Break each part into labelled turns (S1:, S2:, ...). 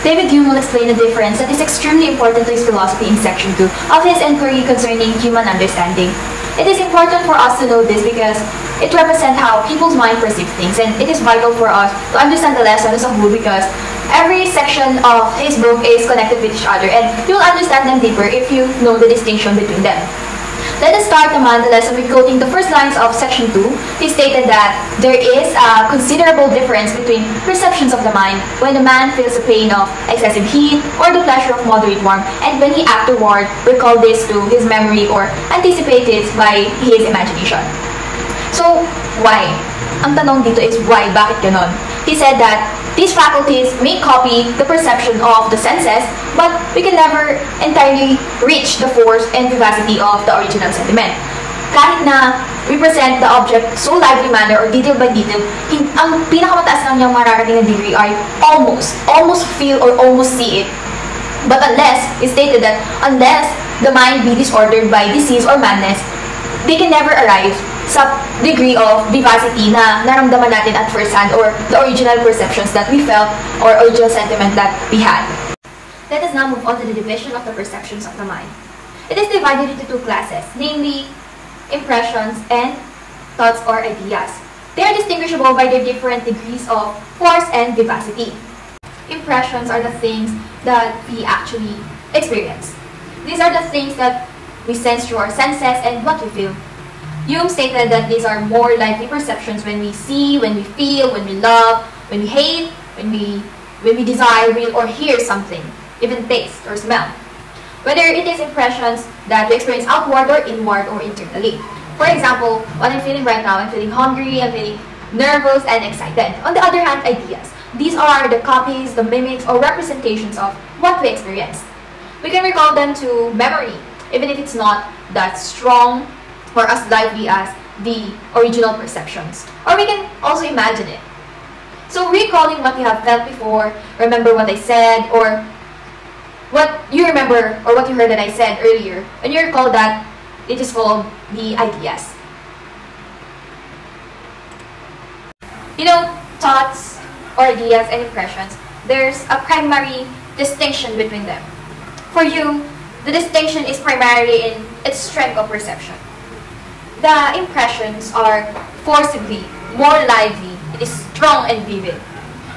S1: David Hume will explain the difference that is extremely important to his philosophy in section 2 of his Enquiry concerning human understanding. It is important for us to know this because it represents how people's mind perceive things, and it is vital for us to understand the lesson as a whole because every section of his book is connected with each other, and you will understand them deeper if you know the distinction between them. Let us start naman the lesson with quoting the first lines of section 2. He stated that there is a considerable difference between perceptions of the mind when the man feels the pain of excessive heat or the pleasure of moderate warmth, and when he afterward recalled this to his memory or anticipates it by his imagination. So, why? Ang tanong dito is why? Bakit ganon? He said that these faculties may copy the perception of the senses, but we can never entirely reach the force and vivacity of the original sentiment. Kahit na we present the object so lively manner or detail by detail, ang pinakamataas lang niyang mararating na degree ay almost feel or almost see it. But unless, it's stated that unless the mind be disordered by disease or madness, they can never arrive sa degree of vivacity na naramdaman natin at first hand or the original perceptions that we felt or original sentiment that we had. Let us now move on to the division of the perceptions of the mind. It is divided into two classes, namely impressions and thoughts or ideas. They are distinguishable by their different degrees of force and vivacity. Impressions are the things that we actually experience. These are the things that we sense through our senses and what we feel. Hume stated that these are more likely perceptions when we see, when we feel, when we love, when we hate, when we desire, will, or hear something, even taste or smell. Whether it is impressions that we experience outward or inward or internally. For example, what I'm feeling right now, I'm feeling hungry, I'm feeling nervous and excited. On the other hand, ideas. These are the copies, the mimics, or representations of what we experience. We can recall them to memory, even if it's not that strong or as lively as the original perceptions. Or we can also imagine it. So recalling what you have felt before, remember what I said, or what you remember or what you heard that I said earlier, when you recall that, it is called the ideas. You know, thoughts or ideas and impressions, there's a primary distinction between them. For you, the distinction is primarily in its strength of perception. The impressions are forcibly more lively, it is strong and vivid.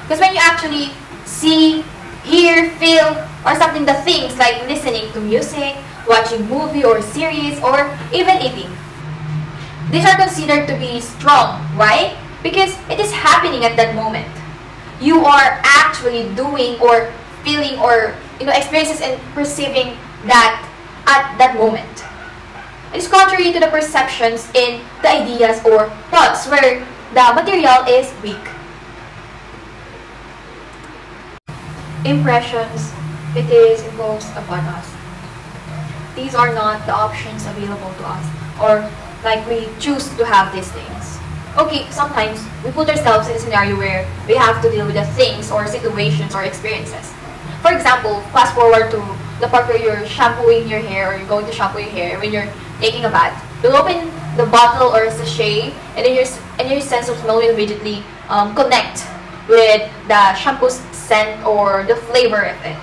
S1: Because when you actually see, hear, feel, or something, the things like listening to music, watching movie or series, or even eating, these are considered to be strong. Why? Because it is happening at that moment. You are actually doing or feeling or experiences and perceiving that at that moment. It's contrary to the perceptions in the ideas or thoughts where the material is weak. Impressions, it is imposed upon us. These are not the options available to us, or like we choose to have these things. Okay, sometimes we put ourselves in a scenario where we have to deal with the things or situations or experiences. For example, fast forward to the part where you're shampooing your hair or you're going to shampoo your hair when you're taking a bath. You'll open the bottle or sachet, and then your sense of smell will immediately connect with the shampoo's scent or the flavor of it.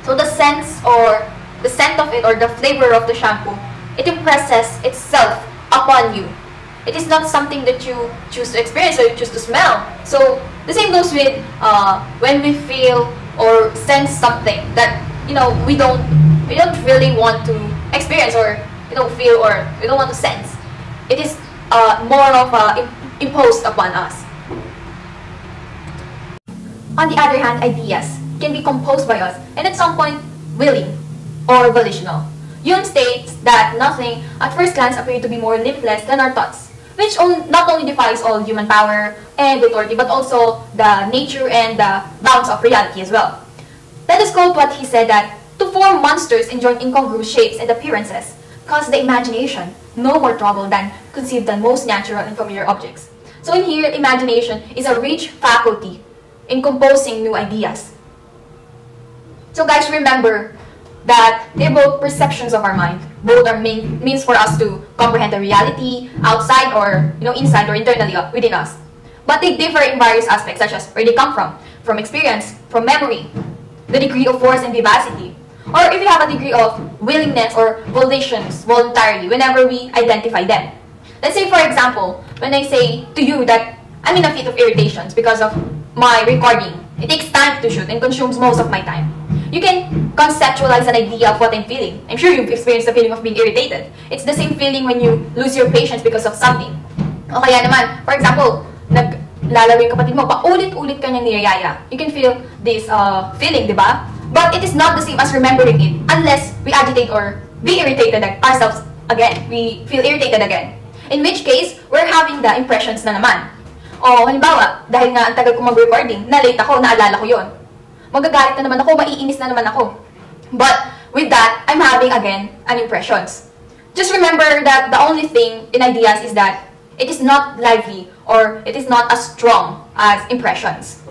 S1: So the sense or the scent of it or the flavor of the shampoo, it impresses itself upon you. It is not something that you choose to experience or you choose to smell. So the same goes with when we feel or sense something that we don't really want to experience or feel or we don't want to sense. It is more of imposed upon us. On the other hand, ideas can be composed by us and at some point willing or volitional. Hume states that nothing at first glance appears to be more limitless than our thoughts, which not only defies all human power and authority, but also the nature and the bounds of reality as well. Let us quote what he said, that to form monsters enjoying incongruous shapes and appearances cause the imagination no more trouble than conceive the most natural and familiar objects. So in here, imagination is a rich faculty in composing new ideas. So guys, remember that they're both perceptions of our mind. Both are means for us to comprehend the reality outside or inside or internally within us. But they differ in various aspects, such as where they come from experience, from memory, the degree of force and vivacity, or if we have a degree of willingness or volitions voluntarily whenever we identify them. Let's say, for example, when I say to you that I'm in a fit of irritations because of my recording, it takes time to shoot and consumes most of my time. You can conceptualize an idea of what I'm feeling. I'm sure you've experienced the feeling of being irritated. It's the same feeling when you lose your patience because of something. O kaya naman, for example, naglalaro yung kapatid mo, paulit-ulit ka niyang niyayaya. You can feel this feeling, di ba? But it is not the same as remembering it unless we agitate or be irritated ourselves again. We feel irritated again. In which case, we're having the impressions na naman. O halimbawa, dahil nga ang tagal ko mag-recording, na-late ako, naalala ko yon. Magagalit na naman ako, maiinis na naman ako. But with that, I'm having again an impressions. Just remember that the only thing in ideas is that it is not lively or it is not as strong as impressions.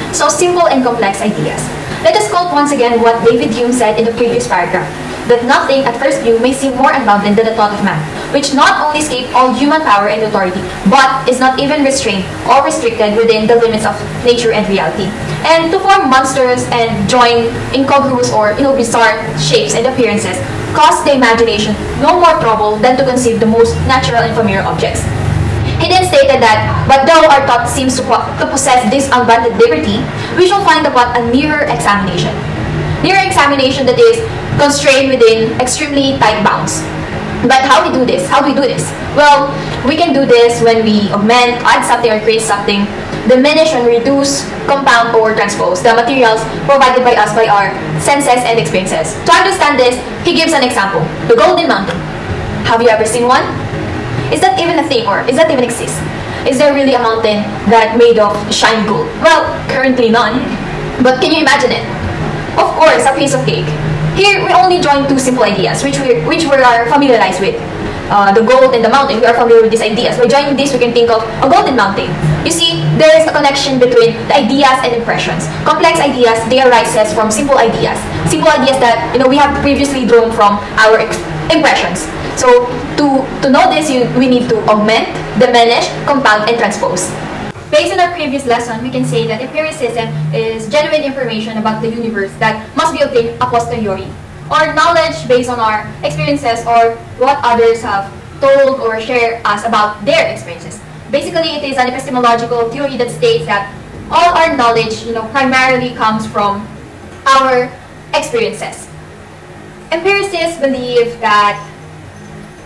S1: So simple and complex ideas. Let us quote once again what David Hume said in the previous paragraph, that nothing at first view may seem more unbounded than the thought of man, which not only escapes all human power and authority, but is not even restrained or restricted within the limits of nature and reality. And to form monsters and join incongruous or bizarre shapes and appearances costs the imagination no more trouble than to conceive the most natural and familiar objects. He then stated that, but though our thought seems to possess this unbounded liberty, we shall find upon a nearer examination. Nearer examination that is constrained within extremely tight bounds. But how we do this? How do we do this? Well, we can do this when we augment, add something or create something, diminish and reduce, compound or transpose the materials provided by us by our senses and experiences. To understand this, he gives an example, the Golden Mountain. Have you ever seen one? Is that even a thing, or is that even exist? Is there really a mountain that made of shiny gold? Well, currently none. But can you imagine it? Of course, a piece of cake. Here, we only join two simple ideas, which we are familiarized with. The gold and the mountain, we are familiar with these ideas. By joining this, we can think of a golden mountain. You see, there is a connection between the ideas and impressions. Complex ideas, they arises from simple ideas. Simple ideas that we have previously drawn from our impressions. So, to know this, we need to augment, diminish, compound, and transpose. Based on our previous lesson, we can say that empiricism is genuine information about the universe that must be obtained a posteriori, or knowledge based on our experiences or what others have told or shared us about their experiences. Basically, it is an epistemological theory that states that all our knowledge, primarily comes from our experiences. Empiricists believe that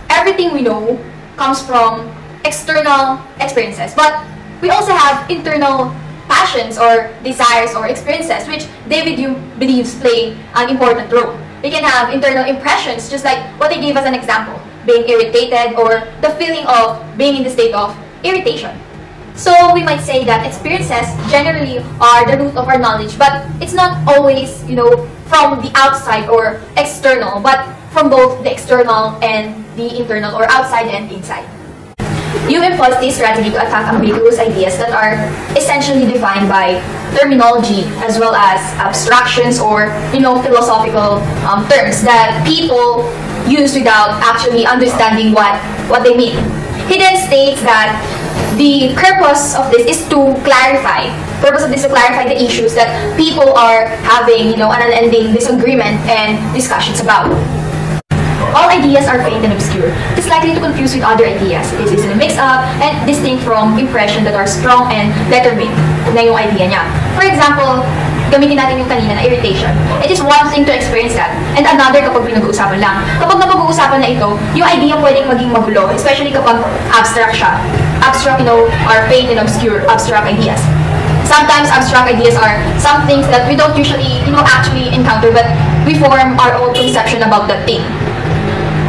S1: everything we know comes from external experiences, but we also have internal passions or desires or experiences, which David Hume believes play an important role. We can have internal impressions, just like what he gave as an example, being irritated or the feeling of being in the state of irritation. So we might say that experiences generally are the root of our knowledge, but it's not always, from the outside or external, but from both the external and the internal or outside and inside. Hume employs this strategy to attack ambiguous ideas that are essentially defined by terminology as well as abstractions or philosophical terms that people use without actually understanding what they mean. He then states that the purpose of this is to clarify. Purpose of this is to clarify the issues that people are having, an unending disagreement and discussions about. All ideas are faint and obscure. It is likely to confuse with other ideas. It is easily mixed up and distinct from impression that are strong and determined na yung idea niya. For example, gamitin natin yung kanina na irritation. It is one thing to experience that, and another kapag pinag-uusapan lang. Kapag napag-uusapan na ito, yung idea pwedeng maging magulo, especially kapag abstract siya. Abstract, are faint and obscure, abstract ideas. Sometimes abstract ideas are some things that we don't usually, actually encounter, but we form our own conception about that thing.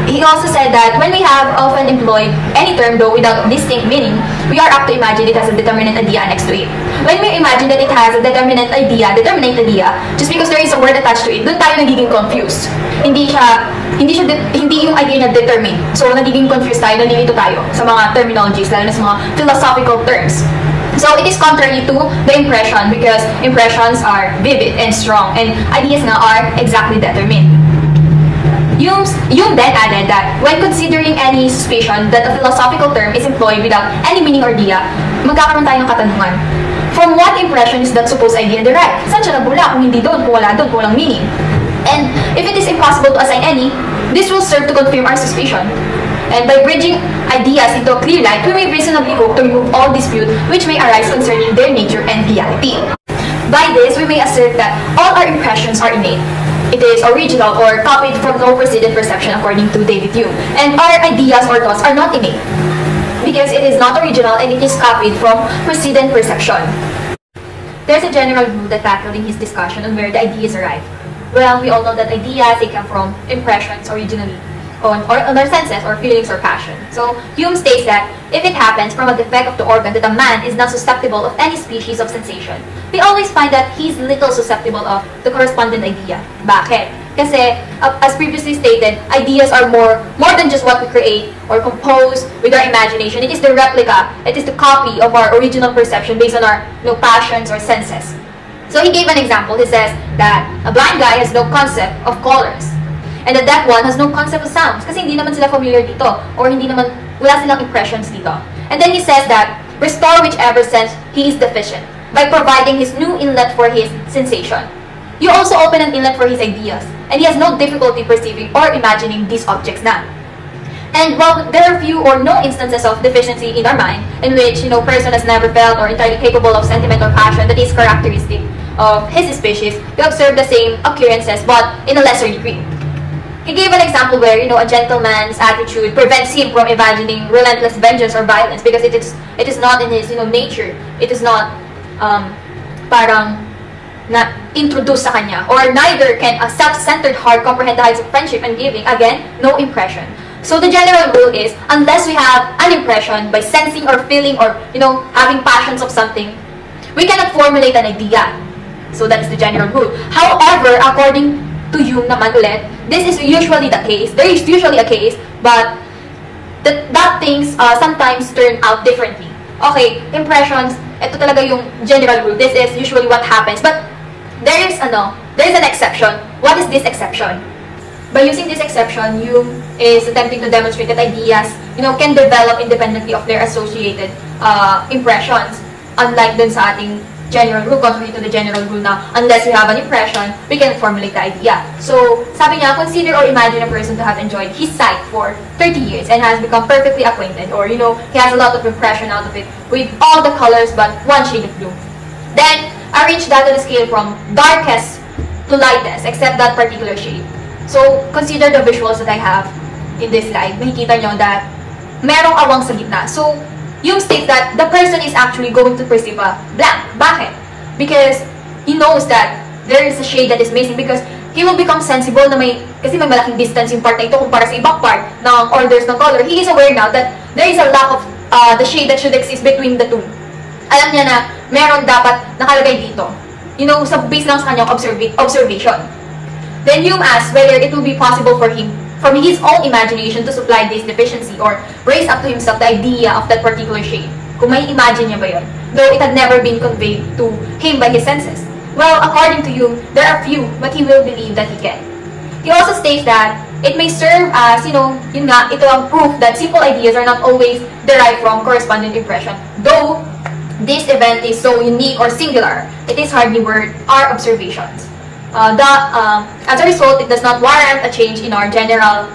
S1: He also said that when we have often employed any term though without distinct meaning, we are apt to imagine it has a determinate idea next to it. When we imagine that it has a determinate idea, just because there is a word attached to it, doon tayo nagiging confused. Hindi yung idea niya determined. So nagiging confused tayo, nalilito tayo sa mga terminologies, lalo na sa mga philosophical terms. So it is contrary to the impression because impressions are vivid and strong and ideas nga are exactly determined. Hume then added that when considering any suspicion that a philosophical term is employed without any meaning or idea, magkakaroon tayo ng katanungan. From what impression is that supposed idea derived? Saan siya nabula kung hindi doon, kung wala doon, kung walang meaning? And if it is impossible to assign any, this will serve to confirm our suspicion. And by bridging ideas into a clear light, we may reasonably hope to remove all dispute which may arise concerning their nature and reality. By this, we may assert that all our impressions are innate. It is original or copied from no precedent perception according to David Hume. And our ideas or thoughts are not innate, because it is not original and it is copied from precedent perception. There's a general rule that tackling his discussion on where the ideas arrive. Well, we all know that ideas, they come from impressions originally, on our senses or feelings or passion. So Hume states that if it happens from a defect of the organ that a man is not susceptible of any species of sensation, we always find that he's little susceptible of the correspondent idea. Bakit? Kasi, as previously stated, ideas are more than just what we create or compose with our imagination. It is the replica, it is the copy of our original perception based on our passions or senses. So he gave an example. He says that a blind guy has no concept of colors. And the deaf one has no concept of sounds kasi hindi naman sila familiar dito or wala silang impressions dito. And then he says that restore whichever sense he is deficient by providing his new inlet for his sensation. You also open an inlet for his ideas, and he has no difficulty perceiving or imagining these objects na. And while there are few or no instances of deficiency in our mind in which person has never felt or entirely capable of sentiment or passion that is characteristic of his species, we observe the same occurrences but in a lesser degree. He gave an example where, a gentleman's attitude prevents him from imagining relentless vengeance or violence because it is not in his, nature. It is not, parang na-introduce sa kanya. Or neither can a self-centered heart comprehend the heights of friendship and giving. Again, no impression. So the general rule is, unless we have an impression by sensing or feeling or, having passions of something, we cannot formulate an idea. So that is the general rule. However, according to Hume naman ulit, this is usually the case. There is usually a case, but that things sometimes turn out differently. Okay, impressions, ito talaga yung general rule. This is usually what happens. But there is an exception. What is this exception? By using this exception, Hume is attempting to demonstrate that ideas, can develop independently of their associated impressions. Unlike dun sa ating general rule, contrary to the general rule na unless we have an impression, we can formulate the idea. So, sabi niya, consider or imagine a person to have enjoyed his sight for 30 years and has become perfectly acquainted, or he has a lot of impression out of it with all the colors but one shade of blue. Then, arrange that on a scale from darkest to lightest, except that particular shade. So, consider the visuals that I have in this slide. Makikita nyo that merong awang sa gitna. So, Hume states that the person is actually going to perceive a blank. Bakit? Because he knows that there is a shade that is missing because he will become sensible na kasi may malaking distance yung part na ito kumpara sa ibang part ng orders ng color. He is aware now that there is a lack of the shade that should exist between the two. Alam niya na meron dapat nakalagay dito. Sa base lang sa kanyang observation. Then Hume asks whether it will be possible for him from his own imagination to supply this deficiency or raise up to himself the idea of that particular shade. Kung may imagine niya ba yun? Though it had never been conveyed to him by his senses. Well, according to Hume, there are few, but he will believe that he can. He also states that it may serve as, ito ang proof that simple ideas are not always derived from correspondent impression. Though this event is so unique or singular, it is hardly worth our observations. As a result, it does not warrant a change in our general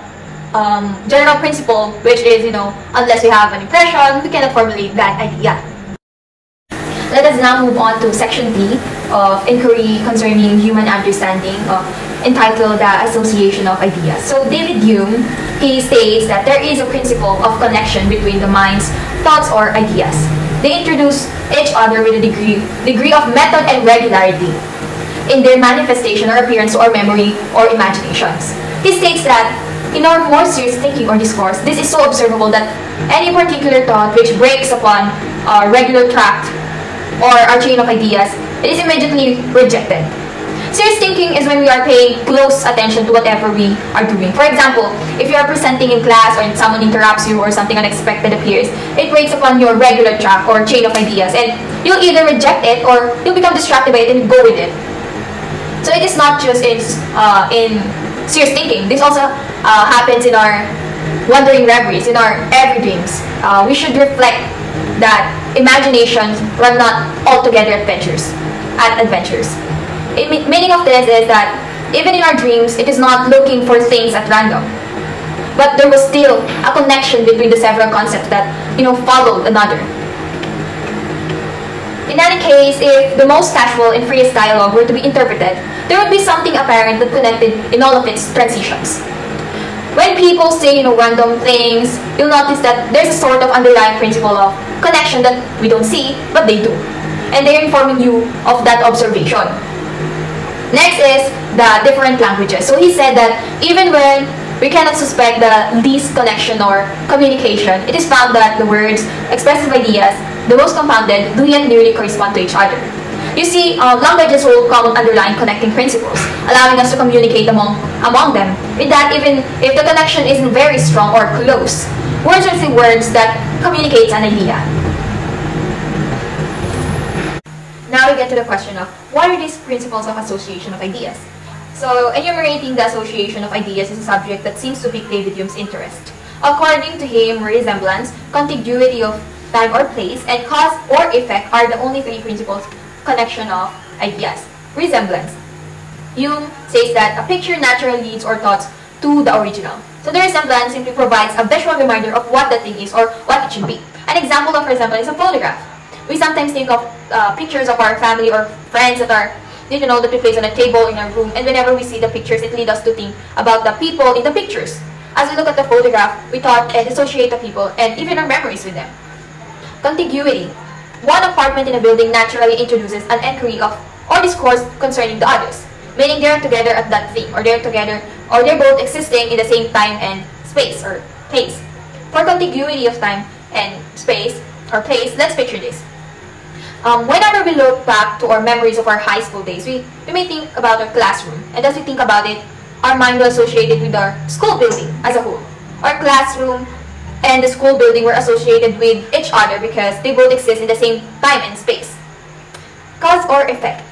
S1: principle, which is, unless we have an impression, we cannot formulate that idea. Let us now move on to section B of Enquiry concerning human understanding, entitled The Association of Ideas. So David Hume, he states that there is a principle of connection between the mind's thoughts or ideas. They introduce each other with a degree of method and regularity in their manifestation or appearance or memory or imaginations. He states that in our more serious thinking or discourse, this is so observable that any particular thought which breaks upon our regular tract or our chain of ideas, it is immediately rejected. Serious thinking is when we are paying close attention to whatever we are doing. For example, if you are presenting in class or someone interrupts you or something unexpected appears, it breaks upon your regular track or chain of ideas and you'll either reject it or you'll become distracted by it and go with it. So it is not just in serious thinking. This also happens in our wandering reveries, in our every dreams. We should reflect that imaginations are not altogether adventures. Meaning of this is that even in our dreams, it is not looking for things at random, but there was still a connection between the several concepts that followed another. In any case, if the most casual and freest dialogue were to be interpreted, there would be something apparent that connected in all of its transitions. When people say random things, you'll notice that there's a sort of underlying principle of connection that we don't see, but they do. And they're informing you of that observation. Next is the different languages. So he said that even when we cannot suspect the least connection or communication, it is found that the words, expressive ideas, the most compounded, do yet nearly correspond to each other. You see, languages hold common underlying connecting principles, allowing us to communicate among them, with that even if the connection isn't very strong or close. Words are the words that communicates an idea. Now we get to the question of, what are these principles of association of ideas? So, enumerating the association of ideas is a subject that seems to pique David Hume's interest. According to him, resemblance, contiguity of time or place, and cause or effect are the only three principles connection of ideas. Resemblance. Hume says that a picture naturally leads our thoughts to the original. So the resemblance simply provides a visual reminder of what the thing is or what it should be. An example of resemblance is a photograph. We sometimes think of pictures of our family or friends that are, that we place on a table in our room, and whenever we see the pictures, it leads us to think about the people in the pictures. As we look at the photograph, we thought and associate the people and even our memories with them. Contiguity. One apartment in a building naturally introduces an enquiry of or discourse concerning the others, meaning they are together at that thing, or they're both existing in the same time and space or place. For contiguity of time and space or place, let's picture this. Whenever we look back to our memories of our high school days, we may think about our classroom, and as we think about it, our mind will associate it with our school building as a whole. Our classroom and the school building were associated with each other because they both exist in the same time and space. Cause or effect.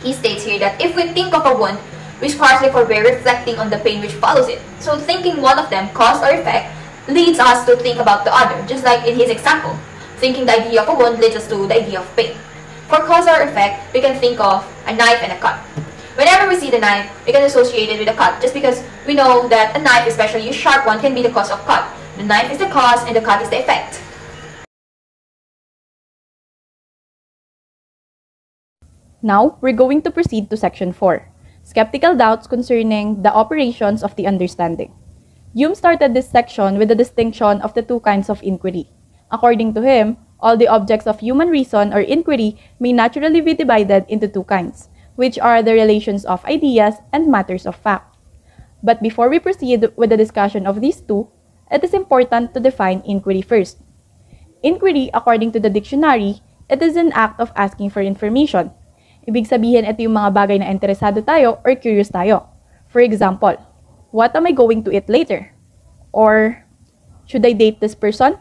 S1: He states here that if we think of a wound, we scarcely forbear reflecting on the pain which follows it. So thinking one of them, cause or effect, leads us to think about the other, just like in his example. Thinking the idea of a wound leads us to the idea of pain. For cause or effect, we can think of a knife and a cut. Whenever we see the knife, we can associate it with a cut, just because we know that a knife, especially a sharp one, can be the cause of cut. The knife is the cause and the cut is the effect.
S2: Now, we're going to proceed to section 4, skeptical doubts concerning the operations of the understanding. Hume started this section with the distinction of the two kinds of inquiry. According to him, all the objects of human reason or inquiry may naturally be divided into two kinds, which are the relations of ideas and matters of fact. But before we proceed with the discussion of these two, it is important to define inquiry first. Inquiry, according to the dictionary, it is an act of asking for information. Ibig sabihin, ito yung mga bagay na interesado tayo or curious tayo. For example, what am I going to eat later? Or, should I date this person?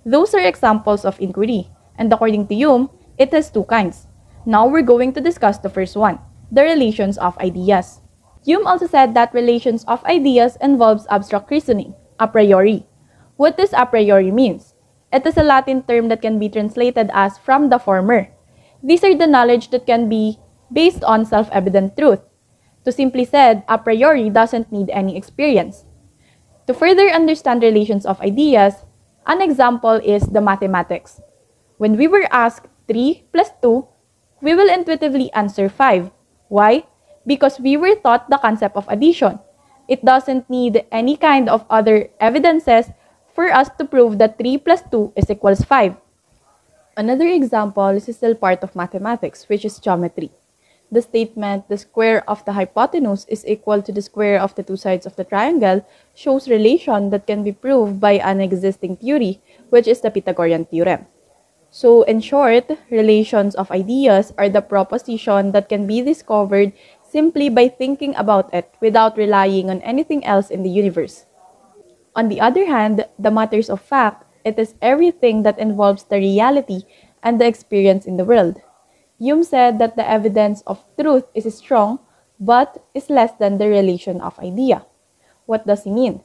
S2: Those are examples of inquiry, and according to Hume, it has two kinds. Now we're going to discuss the first one, the relations of ideas. Hume also said that relations of ideas involves abstract reasoning, a priori. What does a priori means? It is a Latin term that can be translated as from the former. These are the knowledge that can be based on self-evident truth. To simply said, a priori doesn't need any experience. To further understand relations of ideas, an example is the mathematics. When we were asked 3 plus 2, we will intuitively answer 5. Why? Because we were taught the concept of addition. It doesn't need any kind of other evidences for us to prove that 3 plus 2 is equals 5. Another example is still part of mathematics, which is geometry. The statement, the square of the hypotenuse is equal to the square of the two sides of the triangle, shows relation that can be proved by an existing theory, which is the Pythagorean theorem. So, in short, relations of ideas are the proposition that can be discovered simply by thinking about it without relying on anything else in the universe. On the other hand, the matters of fact, it is everything that involves the reality and the experience in the world. Hume said that the evidence of truth is strong, but is less than the relation of idea. What does he mean?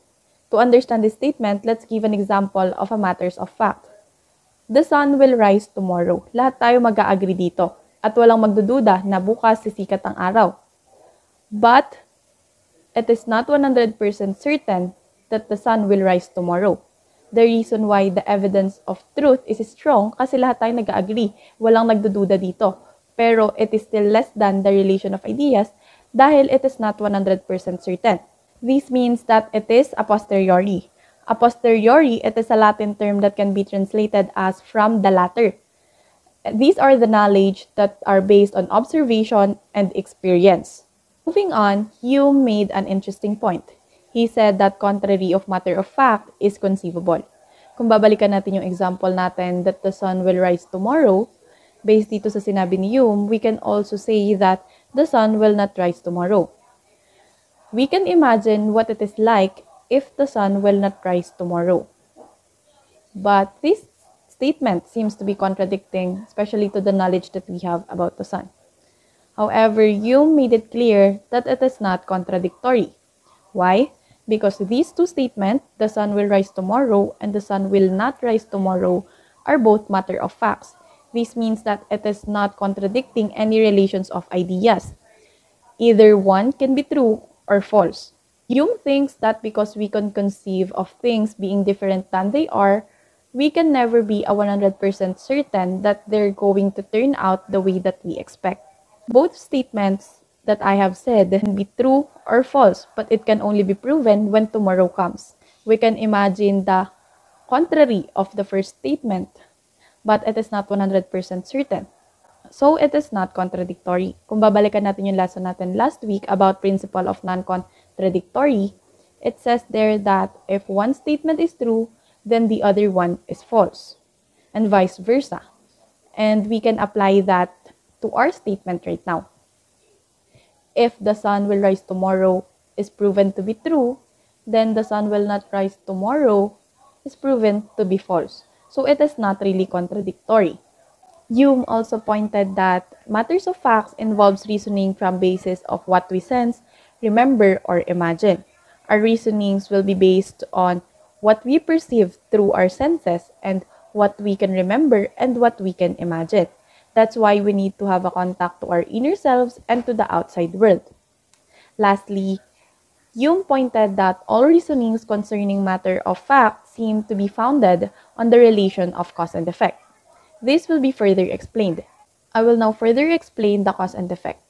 S2: To understand this statement, let's give an example of a matters of fact. The sun will rise tomorrow. Lahat tayo mag-a-agree dito. At walang magdududa na bukas sisikat ang araw. But, it is not 100% certain that the sun will rise tomorrow. The reason why the evidence of truth is strong kasi lahat tayo nag-agree. Walang nagdududa dito. Pero it is still less than the relation of ideas dahil it is not 100% certain. This means that it is a posteriori. A posteriori, it is a Latin term that can be translated as from the latter. These are the knowledge that are based on observation and experience. Moving on, Hume made an interesting point. He said that contrary of matter of fact is conceivable. Kung babalikan natin yung example natin that the sun will rise tomorrow, based dito sa sinabi ni Hume, we can also say that the sun will not rise tomorrow. We can imagine what it is like if the sun will not rise tomorrow. But this statement seems to be contradicting, especially to the knowledge that we have about the sun. However, Hume made it clear that it is not contradictory. Why? Because these two statements, the sun will rise tomorrow and the sun will not rise tomorrow, are both matter of facts. This means that it is not contradicting any relations of ideas. Either one can be true or false. Hume thinks that because we can conceive of things being different than they are, we can never be 100% certain that they're going to turn out the way that we expect. Both statements that I have said can be true or false, but it can only be proven when tomorrow comes. We can imagine the contrary of the first statement, but it is not 100% certain. So, it is not contradictory. Kung babalikan natin yung lesson natin last week about principle of non-contradictory, it says there that if one statement is true, then the other one is false, and vice versa. And we can apply that to our statement right now. If the sun will rise tomorrow is proven to be true, then the sun will not rise tomorrow is proven to be false. So, it is not really contradictory. Hume also pointed that matters of facts involves reasoning from basis of what we sense, remember, or imagine. Our reasonings will be based on what we perceive through our senses and what we can remember and what we can imagine. That's why we need to have a contact to our inner selves and to the outside world. Lastly, Hume pointed that all reasonings concerning matter of fact seem to be founded on the relation of cause and effect. This will be further explained. I will now further explain the cause and effect.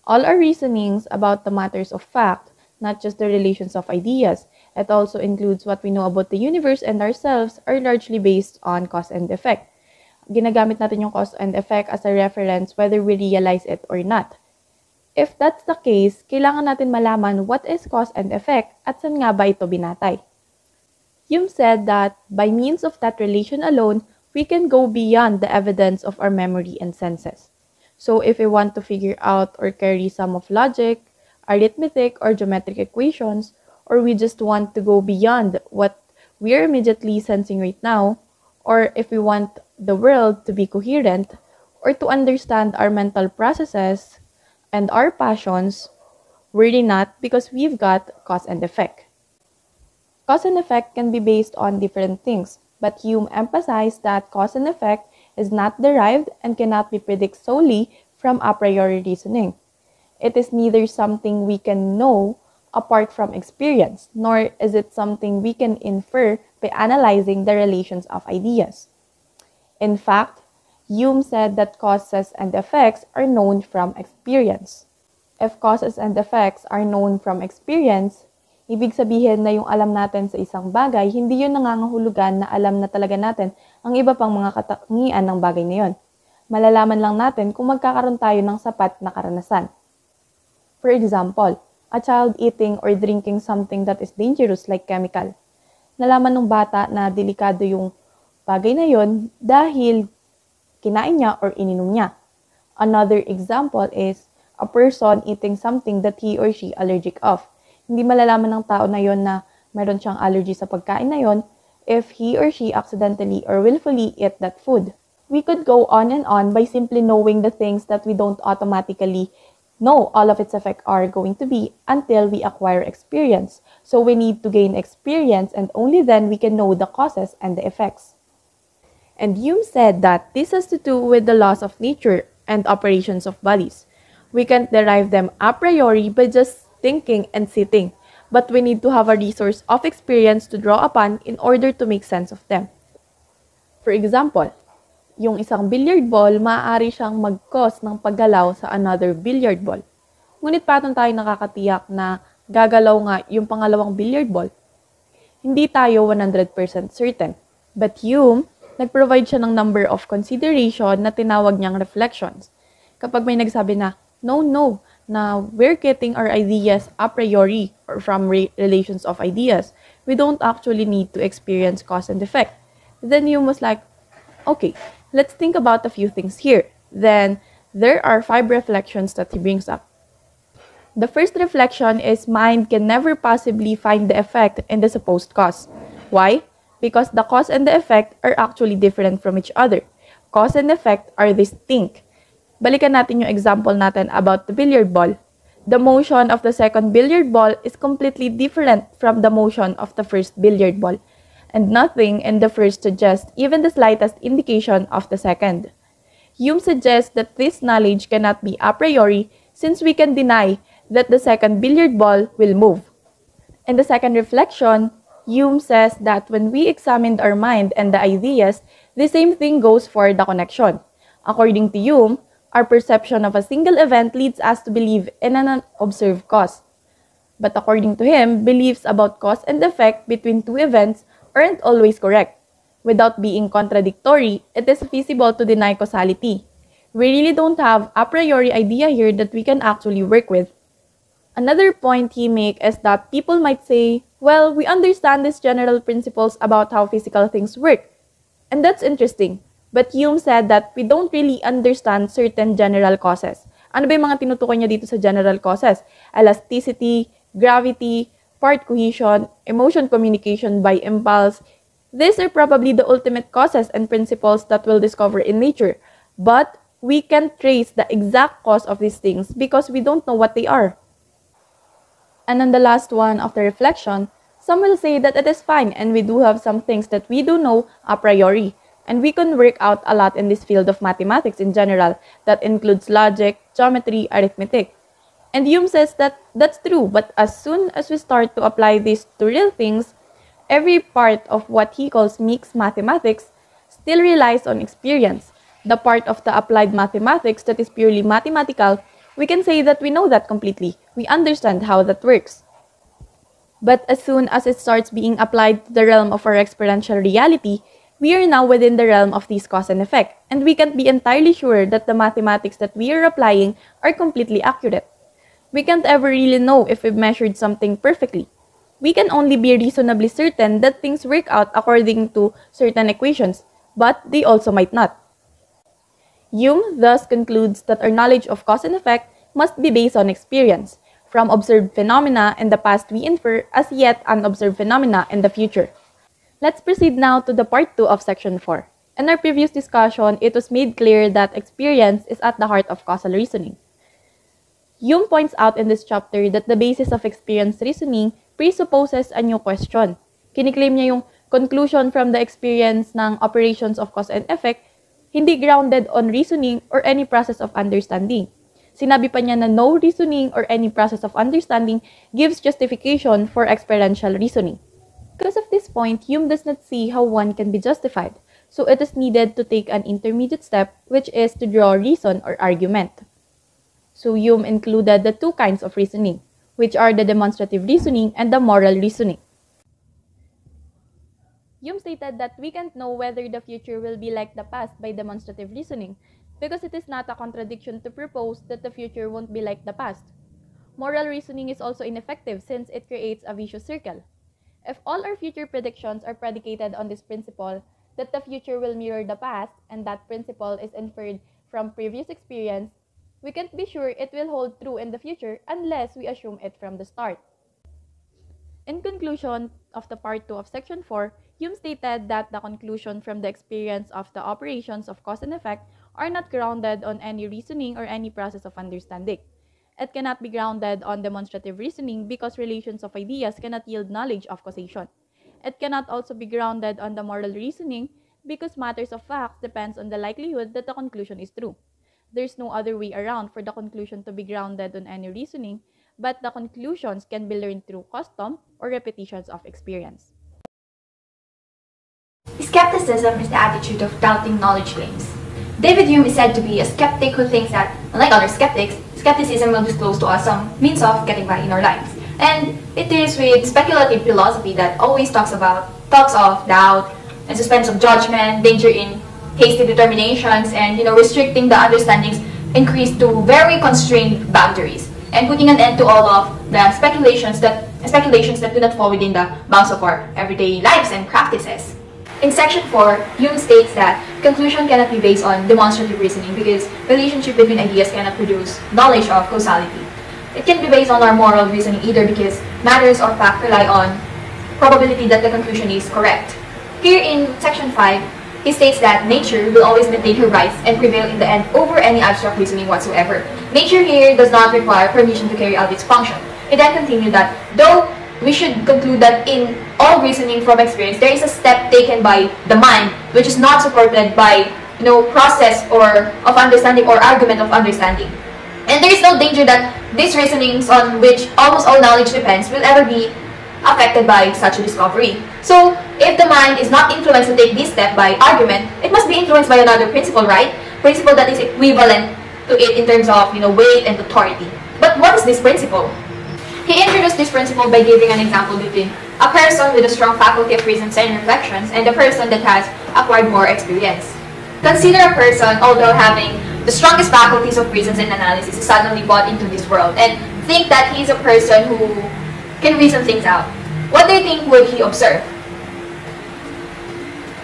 S2: All our reasonings about the matters of fact, not just the relations of ideas, it also includes what we know about the universe and ourselves, are largely based on cause and effect. Ginagamit natin yung cause and effect as a reference whether we realize it or not. If that's the case, kailangan natin malaman what is cause and effect at saan nga ba ito binatay. Hume said that by means of that relation alone, we can go beyond the evidence of our memory and senses. So if we want to figure out or carry sum of logic, arithmetic, or geometric equations, or we just want to go beyond what we are immediately sensing right now, or if we want the world to be coherent, or to understand our mental processes and our passions, really not, because we've got cause and effect. Cause and effect can be based on different things, but Hume emphasized that cause and effect is not derived and cannot be predicted solely from a priori reasoning. It is neither something we can know apart from experience, nor is it something we can infer by analyzing the relations of ideas. In fact, Hume said that causes and effects are known from experience. If causes and effects are known from experience, ibig sabihin na yung alam natin sa isang bagay, hindi yun nangangahulugan na alam na talaga natin ang iba pang mga katangian ng bagay na yun. Malalaman lang natin kung magkakaroon tayo ng sapat na karanasan. For example, a child eating or drinking something that is dangerous like chemical. Nalaman ng bata na delikado yung bagay na yun dahil kinain niya or ininom niya. Another example is a person eating something that he or she allergic of. Hindi malalaman ng tao na yon na meron siyang allergy sa pagkain na yon if he or she accidentally or willfully eat that food. We could go on and on by simply knowing the things that we don't automatically No, all of its effects are going to be until we acquire experience. So we need to gain experience and only then we can know the causes and the effects. And Hume said that this has to do with the laws of nature and operations of bodies. We can't derive them a priori by just thinking and sitting, but we need to have a resource of experience to draw upon in order to make sense of them. For example, yung isang billiard ball, maaari siyang mag-cause ng paggalaw sa another billiard ball. Ngunit paano tayo nakakatiyak na gagalaw nga yung pangalawang billiard ball? Hindi tayo 100% certain. But Hume, nag-provide siya ng number of consideration na tinawag niyang reflections. Kapag may nagsabi na, no, na we're getting our ideas a priori or from relations of ideas, we don't actually need to experience cause and effect. Then Hume was like, okay, let's think about a few things here. Then, there are 5 reflections that he brings up. The first reflection is mind can never possibly find the effect in the supposed cause. Why? Because the cause and the effect are actually different from each other. Cause and effect are distinct. Balikan natin yung example natin about the billiard ball. The motion of the second billiard ball is completely different from the motion of the first billiard ball, and nothing in the first suggests even the slightest indication of the second. Hume suggests that this knowledge cannot be a priori since we can deny that the second billiard ball will move. In the second reflection, Hume says that when we examined our mind and the ideas, the same thing goes for the connection. According to Hume, our perception of a single event leads us to believe in an unobserved cause. But according to him, beliefs about cause and effect between two events aren't always correct. Without being contradictory, it is feasible to deny causality. We really don't have a priori idea here that we can actually work with. Another point he makes is that people might say, well, we understand these general principles about how physical things work. And that's interesting. But Hume said that we don't really understand certain general causes. Ano ba yung mga tinutukoy niya dito sa general causes? Elasticity, gravity, part cohesion, emotion communication by impulse. These are probably the ultimate causes and principles that we'll discover in nature. But we can't trace the exact cause of these things because we don't know what they are. And then the last one of the reflection, some will say that it is fine and we do have some things that we do know a priori. And we can work out a lot in this field of mathematics in general that includes logic, geometry, arithmetic. And Hume says that that's true, but as soon as we start to apply this to real things, every part of what he calls mixed mathematics still relies on experience. The part of the applied mathematics that is purely mathematical, we can say that we know that completely. We understand how that works. But as soon as it starts being applied to the realm of our experiential reality, we are now within the realm of these cause and effect, and we can't be entirely sure that the mathematics that we are applying are completely accurate. We can't ever really know if we've measured something perfectly. We can only be reasonably certain that things work out according to certain equations, but they also might not. Hume thus concludes that our knowledge of cause and effect must be based on experience. From observed phenomena in the past we infer as yet unobserved phenomena in the future. Let's proceed now to the part 2 of section 4. In our previous discussion, it was made clear that experience is at the heart of causal reasoning. Hume points out in this chapter that the basis of experience reasoning presupposes a new question. Kiniklaim niya yung conclusion from the experience ng operations of cause and effect hindi grounded on reasoning or any process of understanding. Sinabi pa niya na no reasoning or any process of understanding gives justification for experiential reasoning. Because of this point, Hume does not see how one can be justified, so it is needed to take an intermediate step, which is to draw reason or argument. So Hume included the two kinds of reasoning, which are the demonstrative reasoning and the moral reasoning. Hume stated that we can't know whether the future will be like the past by demonstrative reasoning, because it is not a contradiction to propose that the future won't be like the past. Moral reasoning is also ineffective since it creates a vicious circle. If all our future predictions are predicated on this principle, that the future will mirror the past, and that principle is inferred from previous experience, we can't be sure it will hold true in the future unless we assume it from the start. In conclusion of the part 2 of section 4, Hume stated that the conclusion from the experience of the operations of cause and effect are not grounded on any reasoning or any process of understanding. It cannot be grounded on demonstrative reasoning because relations of ideas cannot yield knowledge of causation. It cannot also be grounded on the moral reasoning because matters of facts depends on the likelihood that the conclusion is true. There's no other way around for the conclusion to be grounded on any reasoning, but the conclusions can be learned through custom or repetitions of experience.
S1: Skepticism is the attitude of doubting knowledge claims. David Hume is said to be a skeptic who thinks that, unlike other skeptics, skepticism will disclose to us some means of getting by in our lives. And it is with speculative philosophy that always talks of doubt and suspense of judgment, danger in hasty determinations, and restricting the understandings increased to very constrained boundaries, and putting an end to all of the speculations that do not fall within the bounds of our everyday lives and practices. In section 4, Hume states that conclusion cannot be based on demonstrative reasoning because relationship between ideas cannot produce knowledge of causality. It can be based on our moral reasoning either because matters or fact rely on probability that the conclusion is correct. Here in section 5, he states that nature will always maintain her rights and prevail in the end over any abstract reasoning whatsoever. Nature here does not require permission to carry out its function. He then continued that though we should conclude that in all reasoning from experience, there is a step taken by the mind which is not supported by process or of understanding or argument of understanding. And there is no danger that these reasonings on which almost all knowledge depends will ever be affected by such a discovery. So, if the mind is not influenced to take this step by argument, it must be influenced by another principle, right? Principle that is equivalent to it in terms of weight and authority. But what is this principle? He introduced this principle by giving an example between a person with a strong faculty of reasons and reflections and a person that has acquired more experience. Consider a person, although having the strongest faculties of reasons and analysis, is suddenly brought into this world, and think that he is a person who can reason things out. What do you think would he observe?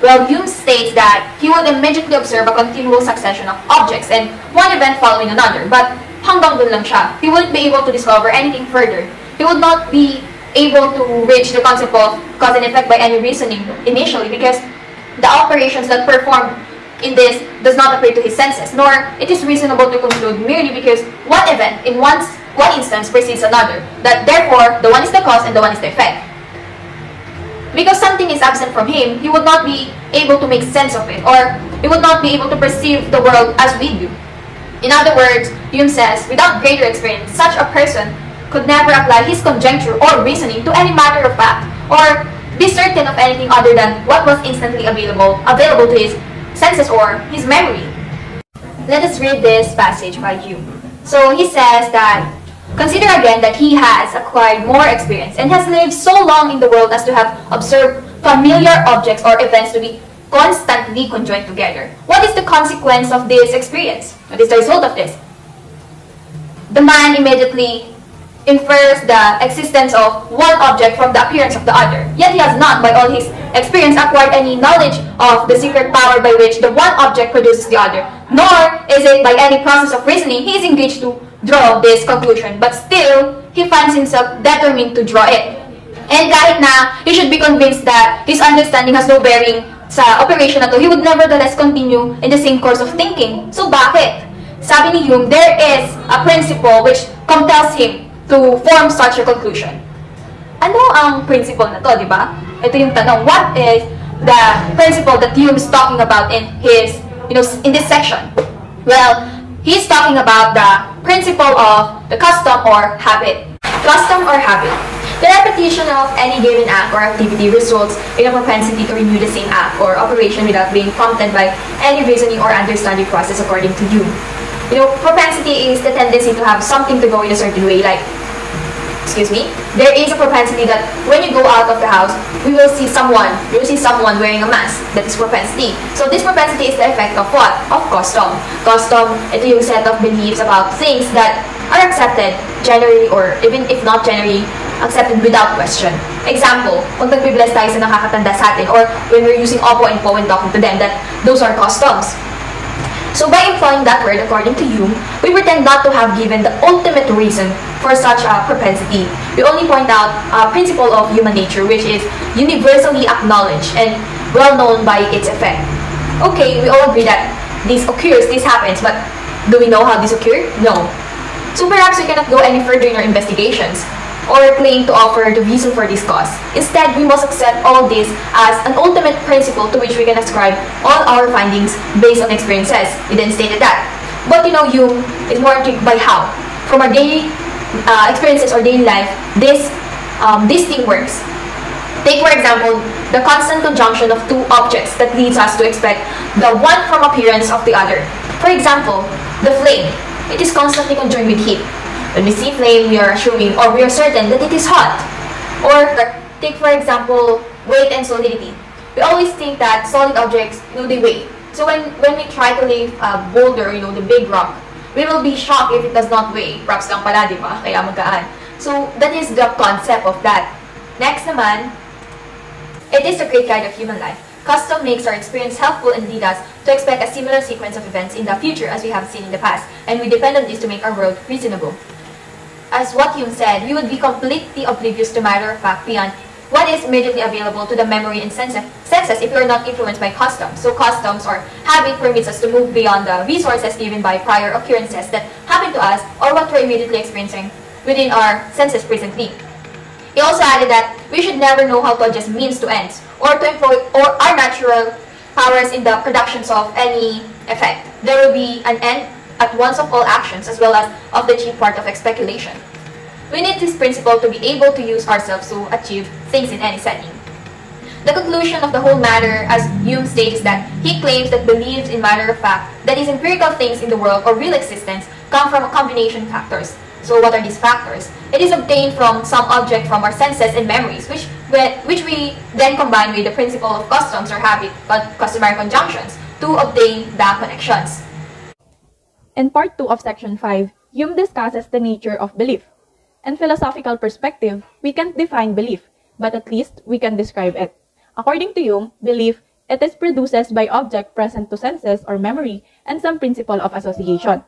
S1: Well, Hume states that he would immediately observe a continual succession of objects and one event following another, but hanggang dun lang siya. He wouldn't be able to discover anything further. He would not be able to reach the concept of cause and effect by any reasoning initially because the operations that perform in this does not appear to his senses, nor it is reasonable to conclude merely because one event in one instance precedes another, that therefore the one is the cause and the one is the effect. Because something is absent from him, he would not be able to make sense of it, or he would not be able to perceive the world as we do. In other words, Hume says, without greater experience, such a person could never apply his conjecture or reasoning to any matter of fact, or be certain of anything other than what was instantly available to his senses or his memory. Let us read this passage by Hume. So he says that, consider again that he has acquired more experience and has lived so long in the world as to have observed familiar objects or events to be constantly conjoined together. What is the consequence of this experience? What is the result of this? The man immediately infers the existence of one object from the appearance of the other. Yet he has not, by all his experience, acquired any knowledge of the secret power by which the one object produces the other. Nor is it by any process of reasoning he is engaged to draw this conclusion. But still, he finds himself determined to draw it. And kahit na he should be convinced that his understanding has no bearing sa operation na to, he would nevertheless continue in the same course of thinking. So bakit? Sabi ni Hume, there is a principle which compels him to form such a conclusion. Ano ang principle na to, di ba? Ito yung tanong, what is the principle that Hume is talking about in his, in this section? Well, he's talking about the principle of the custom or habit. Custom or habit. The repetition of any given act or activity results in a propensity to renew the same act or operation without being prompted by any reasoning or understanding process according to Hume. Propensity is the tendency to have something to go in a certain way, like, there is a propensity that when you go out of the house, you will see someone wearing a mask. That is propensity. So this propensity is the effect of what? Of custom. Custom, ito yung set of beliefs about things that are accepted generally or even if not generally, accepted without question. Example, kung nagbibless tayo sa nakakatanda sa atin or when we're using opo and po when talking to them, that those are customs. So by employing that word according to Hume, we pretend not to have given the ultimate reason for such a propensity. We only point out a principle of human nature which is universally acknowledged and well known by its effect. Okay, we all agree that this occurs, this happens, but do we know how this occurs? No. So perhaps we cannot go any further in our investigations or claim to offer the reason for this cause. Instead, we must accept all this as an ultimate principle to which we can ascribe all our findings based on experiences. We then stated that. But Hume is more intrigued by how, from our daily experiences or daily life, this thing works. Take, for example, the constant conjunction of two objects that leads us to expect the one from appearance of the other. For example, the flame. It is constantly conjoined with heat. When we see flame, we are assuming or we are certain that it is hot. Or take, for example, weight and solidity. We always think that solid objects, they weigh. So when we try to lift a boulder, the big rock, we will be shocked if it does not weigh. Props lang pala, di ba? Kaya magaan. So that is the concept of that. Next naman, it is a great guide of human life. Custom makes our experience helpful and lead us to expect a similar sequence of events in the future as we have seen in the past, and we depend on this to make our world reasonable. As what Hume said, we would be completely oblivious to matter of fact beyond what is immediately available to the memory and senses if we are not influenced by customs. So customs or habit permits us to move beyond the resources given by prior occurrences that happen to us or what we're immediately experiencing within our senses presently. He also added that we should never know how to adjust means to ends or to employ our natural powers in the productions of any effect. There will be an end at once of all actions as well as of the chief part of speculation. We need this principle to be able to use ourselves to achieve things in any setting. The conclusion of the whole matter, as Hume states, is that he claims that beliefs in matter of fact, that is empirical things in the world or real existence, come from a combination factors. So what are these factors? It is obtained from some object from our senses and memories, which we then combine with the principle of customs or habit, customary conjunctions, to obtain the connections.
S2: In part 2 of section 5, Hume discusses the nature of belief. In philosophical perspective, we can't define belief, but at least we can describe it. According to Hume, belief, it is produced by object present to senses or memory and some principle of association.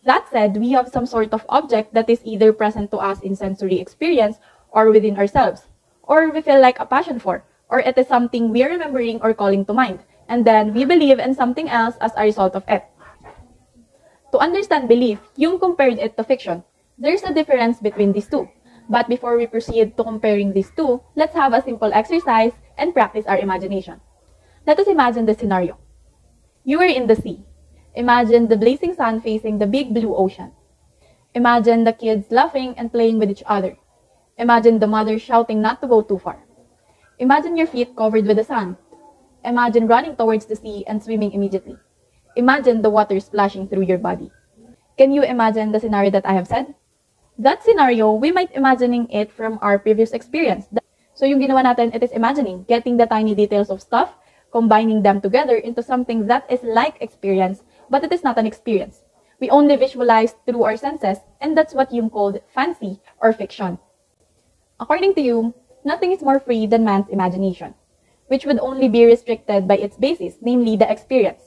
S2: That said, we have some sort of object that is either present to us in sensory experience or within ourselves, or we feel like a passion for, or it is something we are remembering or calling to mind, and then we believe in something else as a result of it. To understand belief, Hume compared it to fiction. There's a difference between these two. But before we proceed to comparing these two, let's have a simple exercise and practice our imagination. Let us imagine the scenario. You are in the sea. Imagine the blazing sun facing the big blue ocean. Imagine the kids laughing and playing with each other. Imagine the mother shouting not to go too far. Imagine your feet covered with the sand. Imagine running towards the sea and swimming immediately. Imagine the water splashing through your body. Can you imagine the scenario that I have said? That scenario, we might imagining it from our previous experience. So yung ginawa natin, it is imagining, getting the tiny details of stuff, combining them together into something that is like experience, but it is not an experience. We only visualize through our senses, and that's what Hume called fancy or fiction. According to Hume, nothing is more free than man's imagination, which would only be restricted by its basis, namely the experience.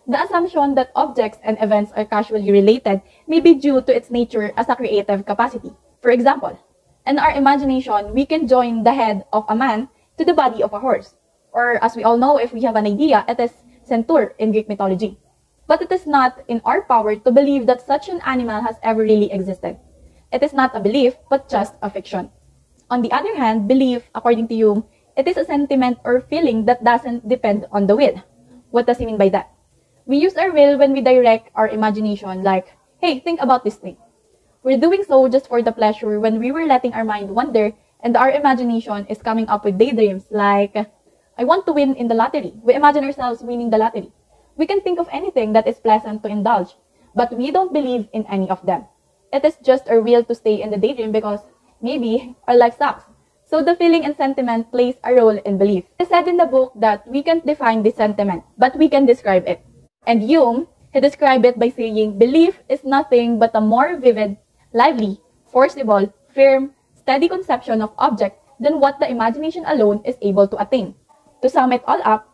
S2: The assumption that objects and events are causally related may be due to its nature as a creative capacity. For example, in our imagination, we can join the head of a man to the body of a horse. Or as we all know, if we have an idea, it is centaur in Greek mythology. But it is not in our power to believe that such an animal has ever really existed. It is not a belief, but just a fiction. On the other hand, belief, according to Hume, it is a sentiment or feeling that doesn't depend on the will. What does he mean by that? We use our will when we direct our imagination, like, hey, think about this thing. We're doing so just for the pleasure when we were letting our mind wander and our imagination is coming up with daydreams like, I want to win in the lottery. We imagine ourselves winning the lottery. We can think of anything that is pleasant to indulge, but we don't believe in any of them. It is just our will to stay in the daydream because maybe our life sucks. So the feeling and sentiment plays a role in belief. It is said in the book that we can't define this sentiment, but we can describe it. And Hume, he described it by saying, belief is nothing but a more vivid, lively, forcible, firm, steady conception of object than what the imagination alone is able to attain. To sum it all up,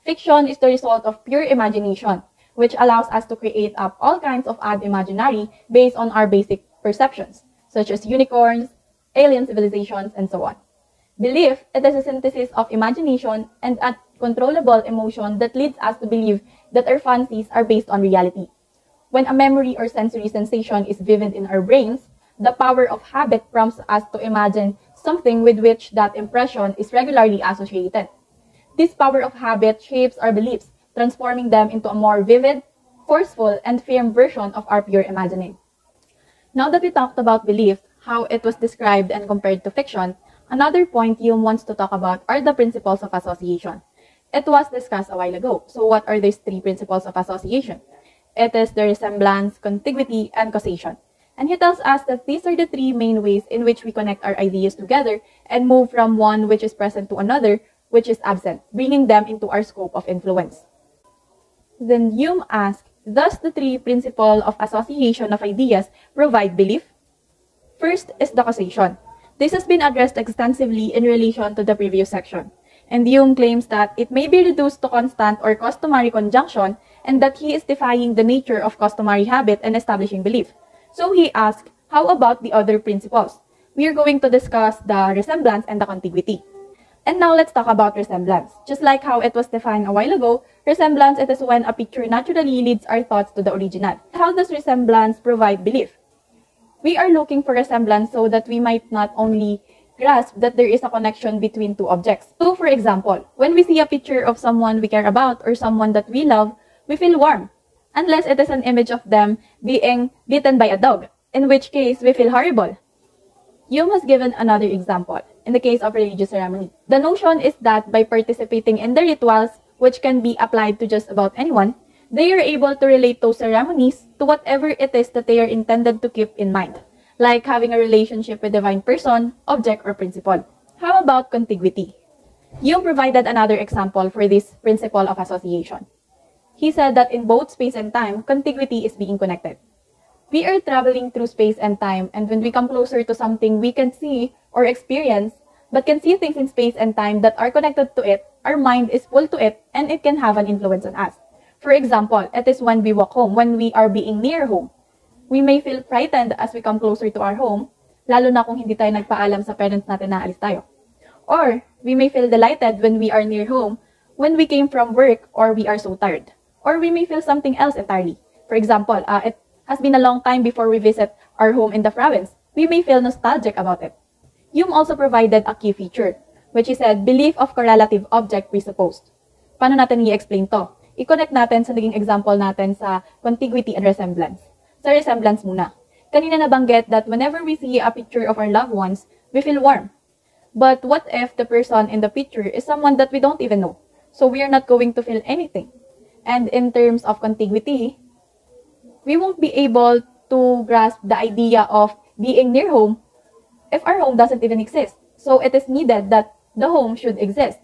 S2: fiction is the result of pure imagination, which allows us to create up all kinds of ad imaginary based on our basic perceptions, such as unicorns, alien civilizations, and so on. Belief, it is a synthesis of imagination and uncontrollable emotion that leads us to believe that our fantasies are based on reality. When a memory or sensory sensation is vivid in our brains, the power of habit prompts us to imagine something with which that impression is regularly associated. This power of habit shapes our beliefs, transforming them into a more vivid, forceful, and firm version of our pure imagining. Now that we talked about belief, how it was described and compared to fiction, another point Hume wants to talk about are the principles of association. It was discussed a while ago. So what are these three principles of association? It is the resemblance, contiguity, and causation. And he tells us that these are the three main ways in which we connect our ideas together and move from one which is present to another which is absent, bringing them into our scope of influence. Then Hume asks, does the three principles of association of ideas provide belief? First is the causation. This has been addressed extensively in relation to the previous section. And Hume claims that it may be reduced to constant or customary conjunction and that he is defying the nature of customary habit and establishing belief. So he asks, how about the other principles? We are going to discuss the resemblance and the contiguity. And now let's talk about resemblance. Just like how it was defined a while ago, resemblance it is when a picture naturally leads our thoughts to the original. How does resemblance provide belief? We are looking for resemblance so that we might not only grasp that there is a connection between two objects. So for example, when we see a picture of someone we care about or someone that we love, we feel warm. Unless it is an image of them being bitten by a dog, in which case we feel horrible. Hume has given another example, in the case of religious ceremony. The notion is that by participating in the rituals, which can be applied to just about anyone, they are able to relate those ceremonies to whatever it is that they are intended to keep in mind, like having a relationship with a divine person, object, or principle. How about contiguity? Hume provided another example for this principle of association. He said that in both space and time, contiguity is being connected. We are traveling through space and time, and when we come closer to something we can see or experience, but can see things in space and time that are connected to it, our mind is pulled to it, and it can have an influence on us. For example, it is when we walk home, when we are being near home. We may feel frightened as we come closer to our home, lalo na kung hindi tayo nagpaalam sa parents natin na alis tayo. Or, we may feel delighted when we are near home, when we came from work or we are so tired. Or we may feel something else entirely. For example, it has been a long time before we visit our home in the province. We may feel nostalgic about it. Hume also provided a key feature, which he said, belief of correlative object presupposed. Paano natin i-explain to? I-connect natin sa naging example natin sa contiguity and resemblance. Sa resemblance muna. Kanina nabanggit that whenever we see a picture of our loved ones, we feel warm. But what if the person in the picture is someone that we don't even know? So we are not going to feel anything. And in terms of contiguity, we won't be able to grasp the idea of being near home if our home doesn't even exist. So it is needed that the home should exist.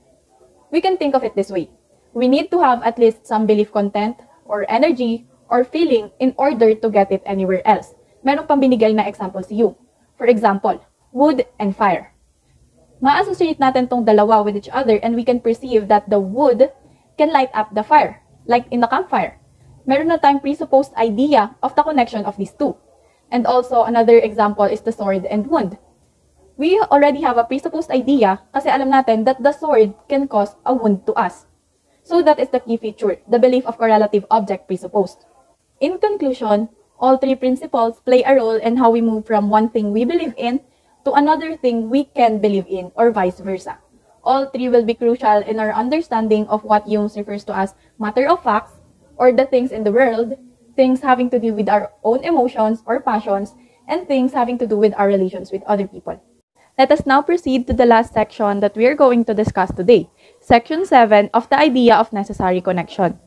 S2: We can think of it this way. We need to have at least some belief content or energy or feeling in order to get it anywhere else. Meron pang binigay na example si Hume. For example, wood and fire. Ma-associate natin tong dalawa with each other and we can perceive that the wood can light up the fire, like in the campfire. Meron na tayong presupposed idea of the connection of these two. And also, another example is the sword and wound. We already have a presupposed idea kasi alam natin that the sword can cause a wound to us. So that is the key feature, the belief of correlative object presupposed. In conclusion, all three principles play a role in how we move from one thing we believe in to another thing we can believe in, or vice versa. All three will be crucial in our understanding of what Hume refers to as matter of facts, or the things in the world, things having to do with our own emotions or passions, and things having to do with our relations with other people. Let us now proceed to the last section that we are going to discuss today, Section 7 of the idea of necessary connection.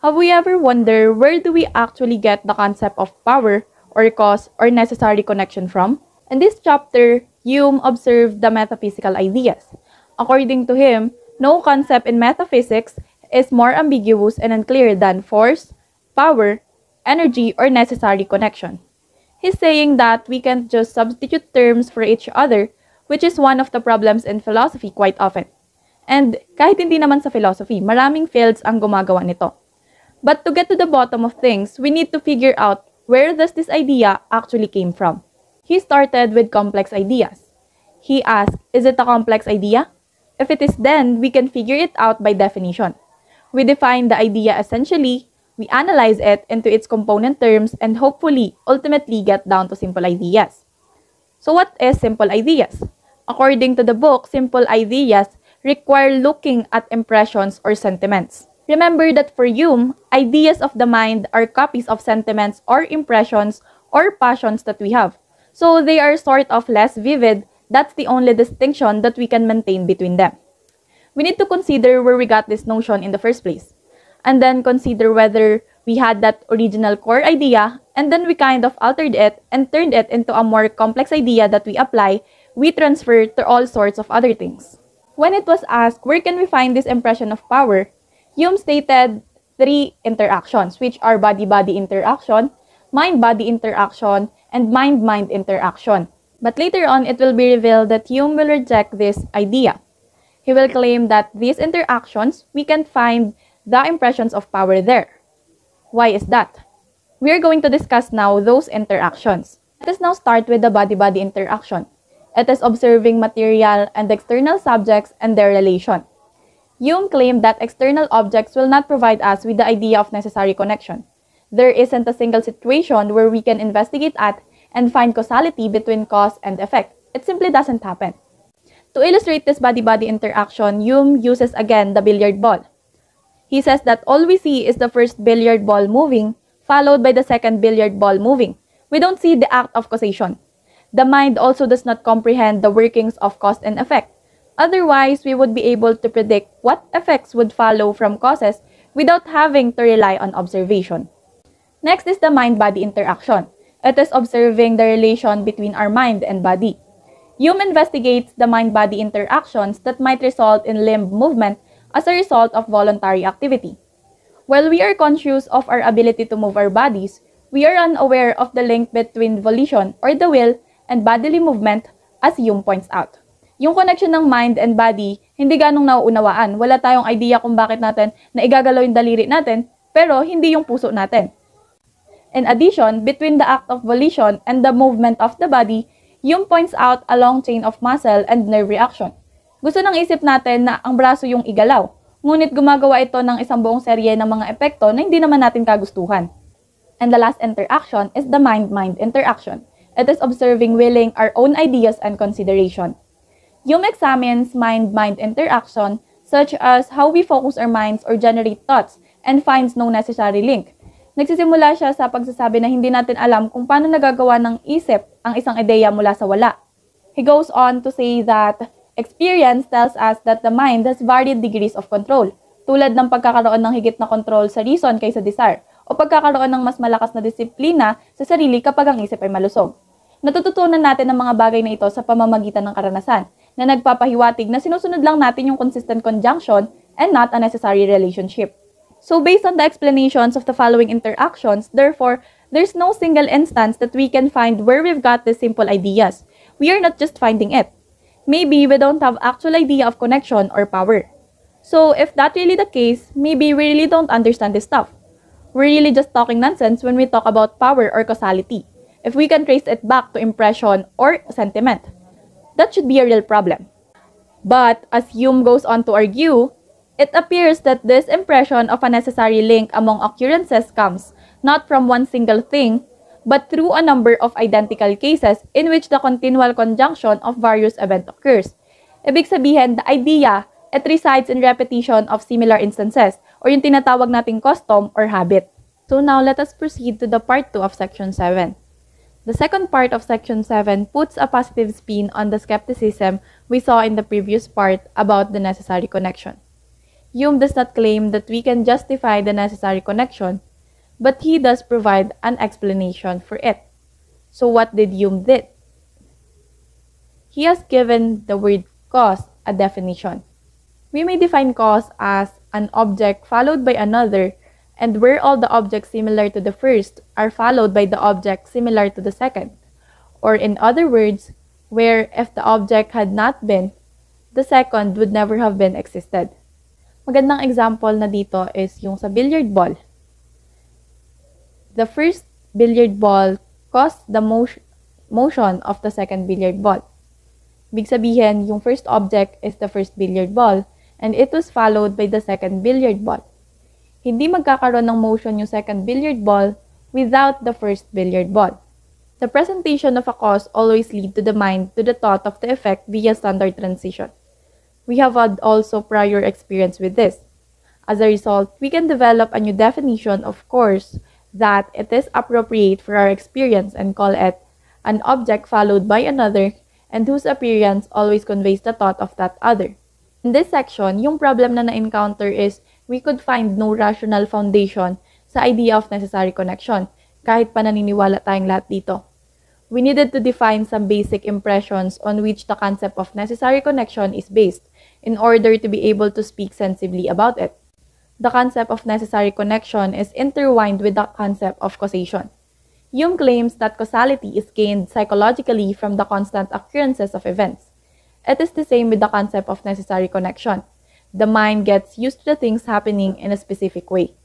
S2: Have we ever wondered where do we actually get the concept of power, or cause, or necessary connection from? In this chapter, Hume observed the metaphysical ideas. According to him, no concept in metaphysics is more ambiguous and unclear than force, power, energy, or necessary connection. He's saying that we can't just substitute terms for each other, which is one of the problems in philosophy quite often. And kahit hindi naman sa philosophy, maraming fields ang gumagawa nito. But to get to the bottom of things, we need to figure out where does this idea actually came from. He started with complex ideas. He asked, is it a complex idea? If it is, then we can figure it out by definition. We define the idea essentially We analyze it into its component terms and hopefully, ultimately get down to simple ideas. So what is simple ideas? According to the book, simple ideas require looking at impressions or sentiments. Remember that for Hume, ideas of the mind are copies of sentiments or impressions or passions that we have. So they are sort of less vivid. That's the only distinction that we can maintain between them. We need to consider where we got this notion in the first place, and then consider whether we had that original core idea, and then we kind of altered it and turned it into a more complex idea that we apply, we transfer to all sorts of other things. When it was asked, where can we find this impression of power, Hume stated 3 interactions, which are body-body interaction, mind-body interaction, and mind-mind interaction. But later on, it will be revealed that Hume will reject this idea. He will claim that these interactions, we can find the impressions of power there. Why is that? We are going to discuss now those interactions. Let us now start with the body-body interaction. It is observing material and external subjects and their relation. Hume claimed that external objects will not provide us with the idea of necessary connection. There isn't a single situation where we can investigate at and find causality between cause and effect. It simply doesn't happen. To illustrate this body-body interaction, Hume uses again the billiard ball. He says that all we see is the first billiard ball moving, followed by the second billiard ball moving. We don't see the act of causation. The mind also does not comprehend the workings of cause and effect. Otherwise, we would be able to predict what effects would follow from causes without having to rely on observation. Next is the mind-body interaction. It is observing the relation between our mind and body. Hume investigates the mind-body interactions that might result in limb movement as a result of voluntary activity. While we are conscious of our ability to move our bodies, we are unaware of the link between volition or the will and bodily movement, as Hume points out. Yung connection ng mind and body, hindi ganong nauunawaan. Wala tayong idea kung bakit natin na igagalaw yung daliri natin, pero hindi yung puso natin. In addition, between the act of volition and the movement of the body, Hume points out a long chain of muscle and nerve reaction. Gusto ng isip natin na ang braso yung igalaw, ngunit gumagawa ito ng isang buong serye ng mga epekto na hindi naman natin kagustuhan. And the last interaction is the mind-mind interaction. It is observing willing our own ideas and consideration. Hume examines mind-mind interaction such as how we focus our minds or generate thoughts and finds no necessary link. Nagsisimula siya sa pagsasabi na hindi natin alam kung paano nagagawa ng isip ang isang ideya mula sa wala. He goes on to say that experience tells us that the mind has varied degrees of control, tulad ng pagkakaroon ng higit na control sa reason kaysa desire, o pagkakaroon ng mas malakas na disiplina sa sarili kapag ang isip ay malusog. Natututunan natin ang mga bagay na ito sa pamamagitan ng karanasan, na nagpapahiwatig na sinusunod lang natin yung consistent conjunction and not a necessary relationship. So based on the explanations of the following interactions, therefore, there's no single instance that we can find where we've got these simple ideas. We are not just finding it. Maybe we don't have actual idea of connection or power. So if that's really the case, maybe we really don't understand this stuff. We're really just talking nonsense when we talk about power or causality. If we can trace it back to impression or sentiment, that should be a real problem. But as Hume goes on to argue, it appears that this impression of a necessary link among occurrences comes not from one single thing, but through a number of identical cases in which the continual conjunction of various events occurs. Ibig sabihin, the idea, it resides in repetition of similar instances, or yung tinatawag nating custom or habit. So now, let us proceed to the part 2 of section 7. The second part of section 7 puts a positive spin on the skepticism we saw in the previous part about the necessary connection. Hume does not claim that we can justify the necessary connection, but he does provide an explanation for it. So what did Hume did? He has given the word cause a definition. We may define cause as an object followed by another, and where all the objects similar to the first are followed by the object similar to the second. Or in other words, where if the object had not been, the second would never have been existed. Magandang example na dito is yung sa billiard ball. The first billiard ball caused the motion of the second billiard ball. Ibig sabihin, yung first object is the first billiard ball, and it was followed by the second billiard ball. hindi magkakaroon ng motion yung second billiard ball without the first billiard ball. The presentation of a cause always leads to the mind to the thought of the effect via standard transition. We have had also prior experience with this. As a result, we can develop a new definition of course that it is appropriate for our experience and call it an object followed by another and whose appearance always conveys the thought of that other. In this section, yung problem na na-encounter is we could find no rational foundation sa idea of necessary connection, kahit pa naniniwala tayong lahat dito. We needed to define some basic impressions on which the concept of necessary connection is based in order to be able to speak sensibly about it. The concept of necessary connection is intertwined with the concept of causation. Hume claims that causality is gained psychologically from the constant occurrences of events. It is the same with the concept of necessary connection. The mind gets used to the things happening in a specific way.